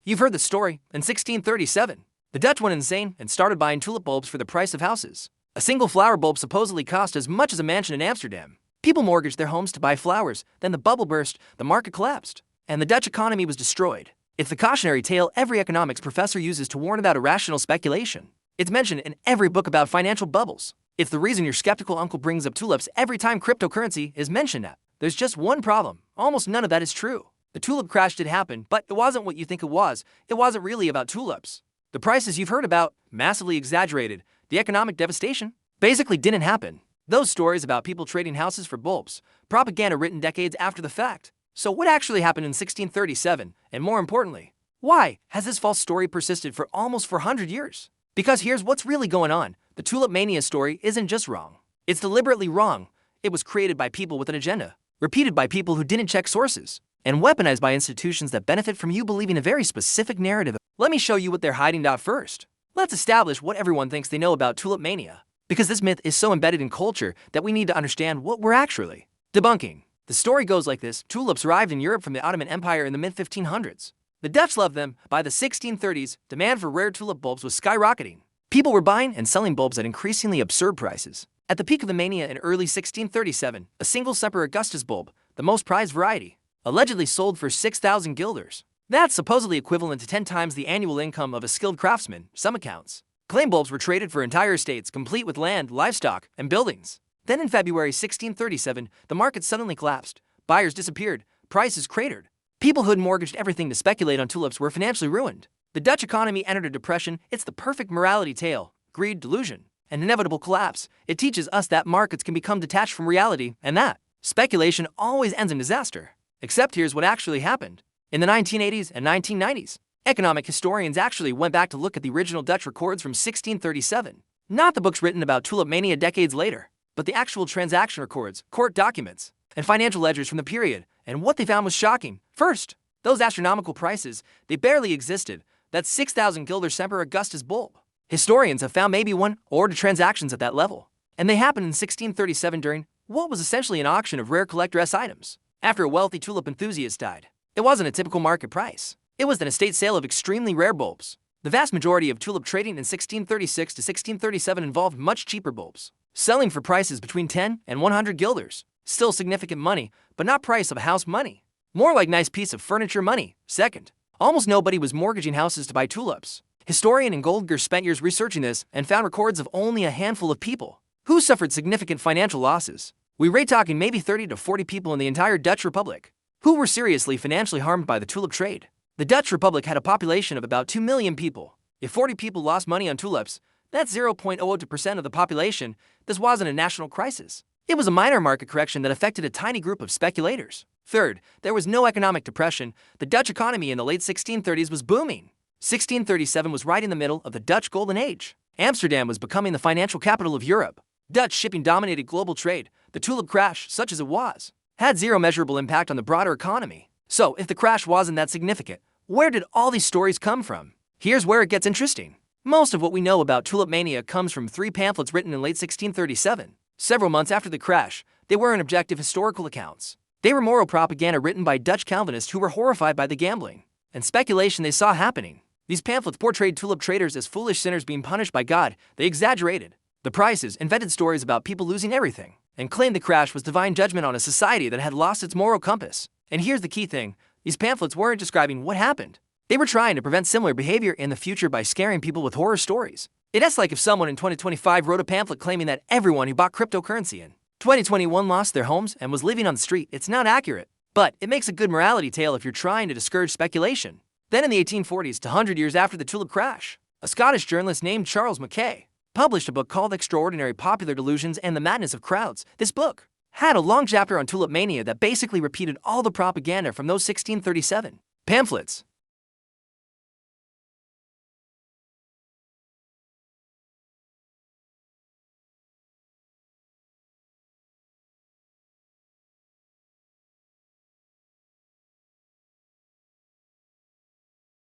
You've heard the story. In 1637, the Dutch went insane and started buying tulip bulbs for the price of houses. A single flower bulb supposedly cost as much as a mansion in Amsterdam. People mortgaged their homes to buy flowers, then the bubble burst, the market collapsed, and the Dutch economy was destroyed. It's the cautionary tale every economics professor uses to warn about irrational speculation. It's mentioned in every book about financial bubbles. It's the reason your skeptical uncle brings up tulips every time cryptocurrency is mentioned. There's just one problem. Almost none of that is true. The tulip crash did happen, but it wasn't what you think it was. It wasn't really about tulips. The prices you've heard about, massively exaggerated, the economic devastation, basically didn't happen. Those stories about people trading houses for bulbs, propaganda written decades after the fact. So what actually happened in 1637, and more importantly, why has this false story persisted for almost 400 years? Because here's what's really going on. The Tulip Mania story isn't just wrong. It's deliberately wrong. It was created by people with an agenda, repeated by people who didn't check sources, and weaponized by institutions that benefit from you believing a very specific narrative. Let me show you what they're hiding out first. Let's establish what everyone thinks they know about Tulip Mania, because this myth is so embedded in culture that we need to understand what we're actually debunking. The story goes like this. Tulips arrived in Europe from the Ottoman Empire in the mid-1500s. The Dutch loved them. By the 1630s, demand for rare tulip bulbs was skyrocketing. People were buying and selling bulbs at increasingly absurd prices. At the peak of the mania in early 1637, a single Semper Augustus bulb, the most prized variety, allegedly sold for 6,000 guilders. That's supposedly equivalent to 10 times the annual income of a skilled craftsman, some accounts. Claim bulbs were traded for entire estates, complete with land, livestock, and buildings. Then in February 1637, the market suddenly collapsed. Buyers disappeared. Prices cratered. People who had mortgaged everything to speculate on tulips were financially ruined. The Dutch economy entered a depression. It's the perfect morality tale. Greed, delusion, and inevitable collapse. It teaches us that markets can become detached from reality, and that speculation always ends in disaster. Except here's what actually happened. In the 1980s and 1990s, economic historians actually went back to look at the original Dutch records from 1637. Not the books written about Tulip Mania decades later, but the actual transaction records, court documents, and financial ledgers from the period, and what they found was shocking. First, those astronomical prices, they barely existed. That's 6,000 guilder Semper Augustus bulb. Historians have found maybe one or two transactions at that level, and they happened in 1637 during what was essentially an auction of rare collector's items. After a wealthy tulip enthusiast died, it wasn't a typical market price. It was an estate sale of extremely rare bulbs. The vast majority of tulip trading in 1636 to 1637 involved much cheaper bulbs, selling for prices between 10 and 100 guilders. Still significant money, but not price of house money. More like nice piece of furniture money. Second, almost nobody was mortgaging houses to buy tulips. Historian and Goldger spent years researching this and found records of only a handful of people who suffered significant financial losses. We rate talking maybe 30 to 40 people in the entire Dutch Republic who were seriously financially harmed by the tulip trade. The Dutch Republic had a population of about 2 million people. If 40 people lost money on tulips, that's 0.02% of the population. This wasn't a national crisis. It was a minor market correction that affected a tiny group of speculators. Third, there was no economic depression. The Dutch economy in the late 1630s was booming. 1637 was right in the middle of the Dutch Golden Age. Amsterdam was becoming the financial capital of Europe. Dutch shipping dominated global trade. The tulip crash, such as it was, had zero measurable impact on the broader economy. So, if the crash wasn't that significant, where did all these stories come from? Here's where it gets interesting. Most of what we know about Tulip Mania comes from 3 pamphlets written in late 1637. Several months after the crash, they weren't objective historical accounts. They were moral propaganda written by Dutch Calvinists who were horrified by the gambling and speculation they saw happening. These pamphlets portrayed tulip traders as foolish sinners being punished by God. They exaggerated the prices, invented stories about people losing everything, and claimed the crash was divine judgment on a society that had lost its moral compass. And here's the key thing. These pamphlets weren't describing what happened. They were trying to prevent similar behavior in the future by scaring people with horror stories. It's like if someone in 2025 wrote a pamphlet claiming that everyone who bought cryptocurrency in 2021 lost their homes and was living on the street. It's not accurate, but it makes a good morality tale if you're trying to discourage speculation. Then in the 1840s to 100 years after the tulip crash, a Scottish journalist named Charles Mackay published a book called Extraordinary Popular Delusions and the Madness of Crowds. This book had a long chapter on Tulip Mania that basically repeated all the propaganda from those 1637 pamphlets.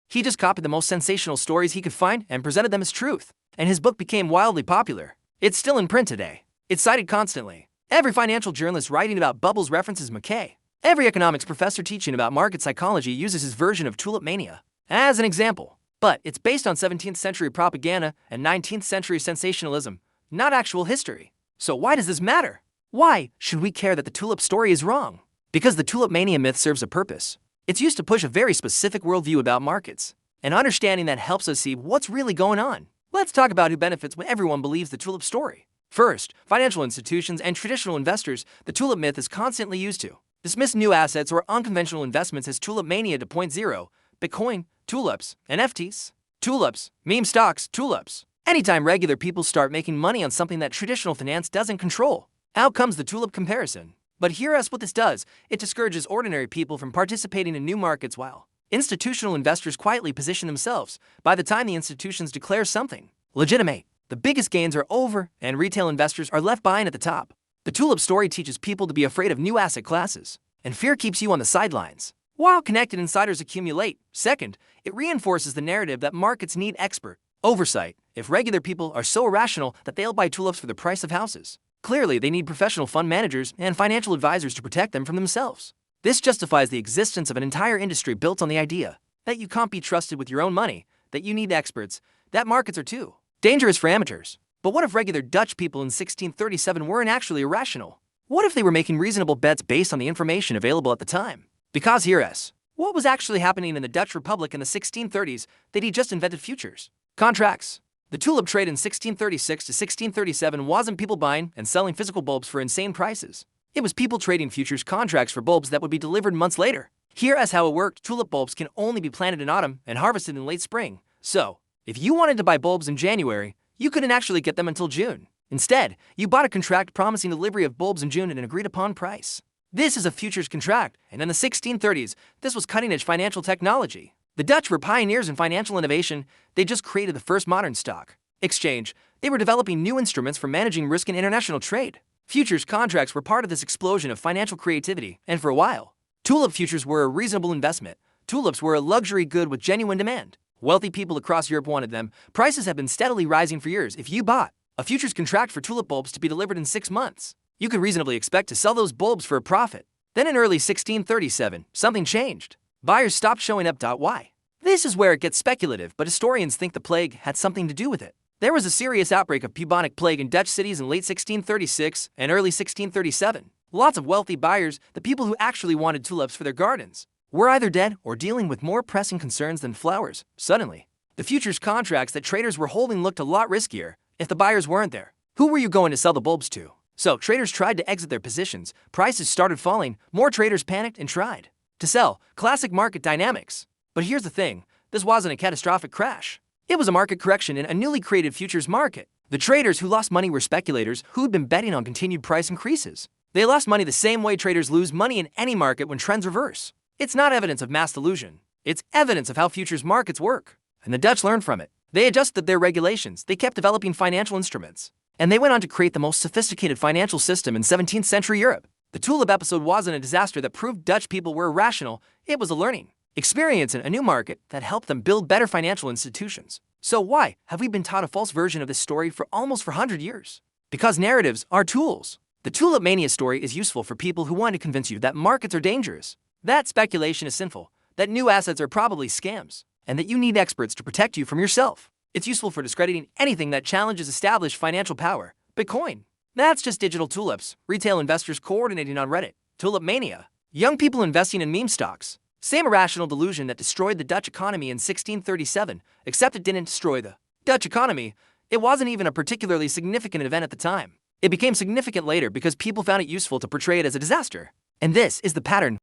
He just copied the most sensational stories he could find and presented them as truth, and his book became wildly popular. It's still in print today. It's cited constantly. Every financial journalist writing about bubbles references Mackay. Every economics professor teaching about market psychology uses his version of Tulip Mania. as an example. But it's based on 17th century propaganda and 19th century sensationalism, not actual history. So why does this matter? Why should we care that the tulip story is wrong? Because the Tulip Mania myth serves a purpose. It's used to push a very specific worldview about markets, an understanding that helps us see what's really going on. Let's talk about who benefits when everyone believes the tulip story. First, financial institutions and traditional investors. The tulip myth is constantly used to dismiss new assets or unconventional investments as Tulip Mania 2.0, Bitcoin, tulips, NFTs, tulips, meme stocks, tulips. Anytime regular people start making money on something that traditional finance doesn't control, out comes the tulip comparison. But hear us what this does. It discourages ordinary people from participating in new markets while institutional investors quietly position themselves. By the time the institutions declare something legitimate, the biggest gains are over and retail investors are left behind at the top. The tulip story teaches people to be afraid of new asset classes, and fear keeps you on the sidelines, while connected insiders accumulate. Second, it reinforces the narrative that markets need expert oversight. If regular people are so irrational that they'll buy tulips for the price of houses, clearly they need professional fund managers and financial advisors to protect them from themselves. This justifies the existence of an entire industry built on the idea that you can't be trusted with your own money, that you need experts, that markets are too dangerous for amateurs. But what if regular Dutch people in 1637 weren't actually irrational? What if they were making reasonable bets based on the information available at the time? Because hear us, what was actually happening in the Dutch Republic in the 1630s? They'd just invented futures contracts. The tulip trade in 1636 to 1637 wasn't people buying and selling physical bulbs for insane prices. It was people trading futures contracts for bulbs that would be delivered months later. Here is how it worked. Tulip bulbs can only be planted in autumn and harvested in late spring. So, if you wanted to buy bulbs in January, you couldn't actually get them until June. Instead, you bought a contract promising delivery of bulbs in June at an agreed-upon price. This is a futures contract, and in the 1630s, this was cutting-edge financial technology. The Dutch were pioneers in financial innovation. They just created the first modern stock exchange. They were developing new instruments for managing risk in international trade. Futures contracts were part of this explosion of financial creativity, and for a while, tulip futures were a reasonable investment. Tulips were a luxury good with genuine demand. Wealthy people across Europe wanted them. Prices have been steadily rising for years. If you bought a futures contract for tulip bulbs to be delivered in 6 months, you could reasonably expect to sell those bulbs for a profit. Then in early 1637, something changed. Buyers stopped showing up. Why? This is where it gets speculative, but historians think the plague had something to do with it. There was a serious outbreak of bubonic plague in Dutch cities in late 1636 and early 1637. Lots of wealthy buyers, the people who actually wanted tulips for their gardens, were either dead or dealing with more pressing concerns than flowers. Suddenly, the futures contracts that traders were holding looked a lot riskier. If the buyers weren't there, who were you going to sell the bulbs to? So traders tried to exit their positions. Prices started falling. More traders panicked and tried to sell. Classic market dynamics. But here's the thing, this wasn't a catastrophic crash. It was a market correction in a newly created futures market. The traders who lost money were speculators who'd been betting on continued price increases. They lost money the same way traders lose money in any market when trends reverse. It's not evidence of mass delusion. It's evidence of how futures markets work. And the Dutch learned from it. They adjusted their regulations. They kept developing financial instruments. And they went on to create the most sophisticated financial system in 17th century Europe. The tulip episode wasn't a disaster that proved Dutch people were irrational. It was a learning experience in a new market that helped them build better financial institutions. So why have we been taught a false version of this story for almost 100 years? Because narratives are tools. The Tulip Mania story is useful for people who want to convince you that markets are dangerous, that speculation is sinful, that new assets are probably scams, and that you need experts to protect you from yourself. It's useful for discrediting anything that challenges established financial power. Bitcoin. That's just digital tulips. Retail investors coordinating on Reddit. Tulip Mania. Young people investing in meme stocks. Same irrational delusion that destroyed the Dutch economy in 1637, except it didn't destroy the Dutch economy. It wasn't even a particularly significant event at the time. It became significant later because people found it useful to portray it as a disaster. And this is the pattern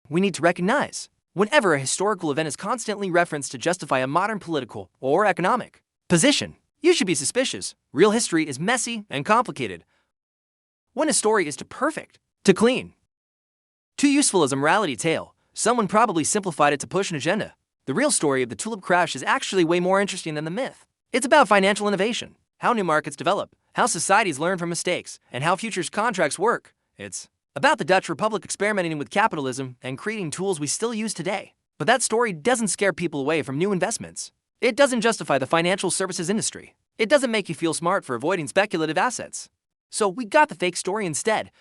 we need to recognize. Whenever a historical event is constantly referenced to justify a modern political or economic position, you should be suspicious. Real history is messy and complicated. When a story is too perfect, too clean, too useful as a morality tale, someone probably simplified it to push an agenda. The real story of the Tulip Crash is actually way more interesting than the myth. It's about financial innovation, how new markets develop, how societies learn from mistakes, and how futures contracts work. It's about the Dutch Republic experimenting with capitalism and creating tools we still use today. But that story doesn't scare people away from new investments. It doesn't justify the financial services industry. It doesn't make you feel smart for avoiding speculative assets. So we got the fake story instead.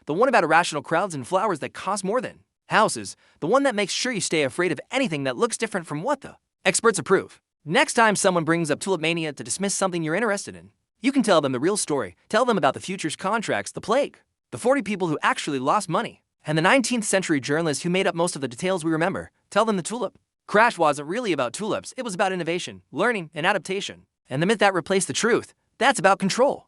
The one about irrational crowds and flowers that cost more than houses, the one that makes sure you stay afraid of anything that looks different from what the experts approve. Next time someone brings up Tulip Mania to dismiss something you're interested in, you can tell them the real story. Tell them about the future's contracts, the plague, the 40 people who actually lost money, and the 19th century journalist who made up most of the details we remember. Tell them the Tulip Crash wasn't really about tulips, it was about innovation, learning, and adaptation. And the myth that replaced the truth, that's about control.